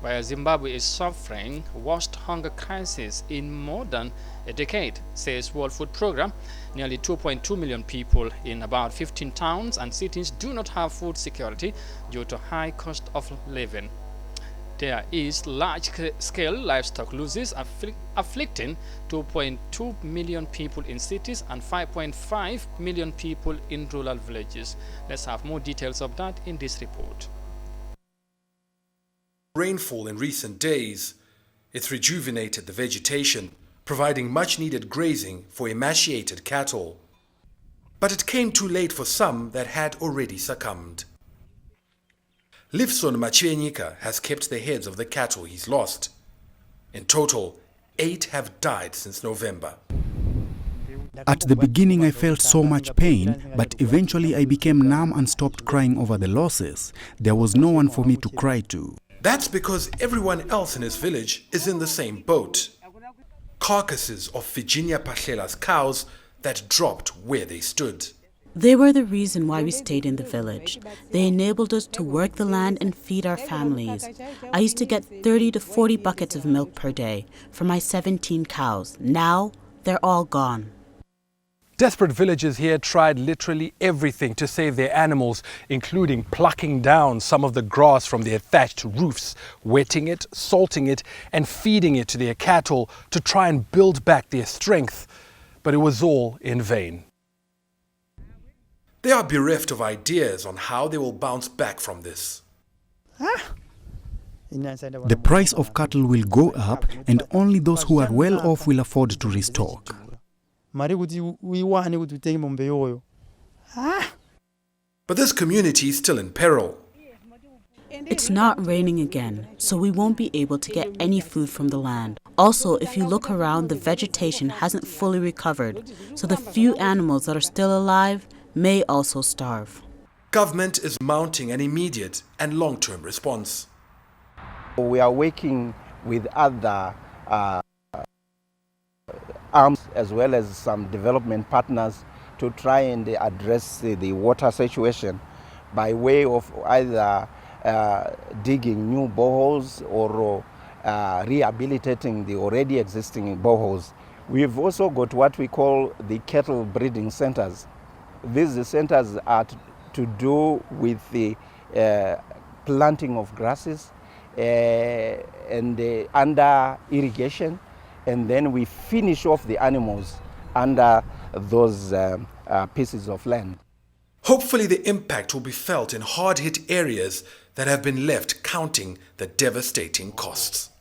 while Zimbabwe is suffering worst hunger crisis in more than a decade, says World Food Programme. Nearly 2.2 million people in about 15 towns and cities do not have food security due to high cost of living. There is large-scale livestock losses afflicting 2.2 million people in cities and 5.5 million people in rural villages. Let's have more details of that in this report. Rainfall in recent days, it's rejuvenated the vegetation, providing much-needed grazing for emaciated cattle. But it came too late for some that had already succumbed. Livson Machivenyika has kept the heads of the cattle he's lost. In total, 8 have died since November. At the beginning I felt so much pain, but eventually I became numb and stopped crying over the losses. There was no one for me to cry to. That's because everyone else in his village is in the same boat. Carcasses of Virginia Pahlela's cows that dropped where they stood. They were the reason why we stayed in the village. They enabled us to work the land and feed our families. I used to get 30 to 40 buckets of milk per day for my 17 cows. Now, they're all gone. Desperate villagers here tried literally everything to save their animals, including plucking down some of the grass from their thatched roofs, wetting it, salting it, and feeding it to their cattle to try and build back their strength. But it was all in vain. They are bereft of ideas on how they will bounce back from this. The price of cattle will go up and only those who are well off will afford to restock. But this community is still in peril. It's not raining again, so we won't be able to get any food from the land. Also, if you look around, the vegetation hasn't fully recovered, so the few animals that are still alive may also starve. Government is mounting an immediate and long-term response. We are working with other arms as well as some development partners to try and address the water situation by way of either digging new boreholes or rehabilitating the already existing boreholes. We've also got what we call the cattle breeding centers. These centers are to do with the planting of grasses and under irrigation, and then we finish off the animals under those pieces of land. Hopefully the impact will be felt in hard-hit areas that have been left counting the devastating costs.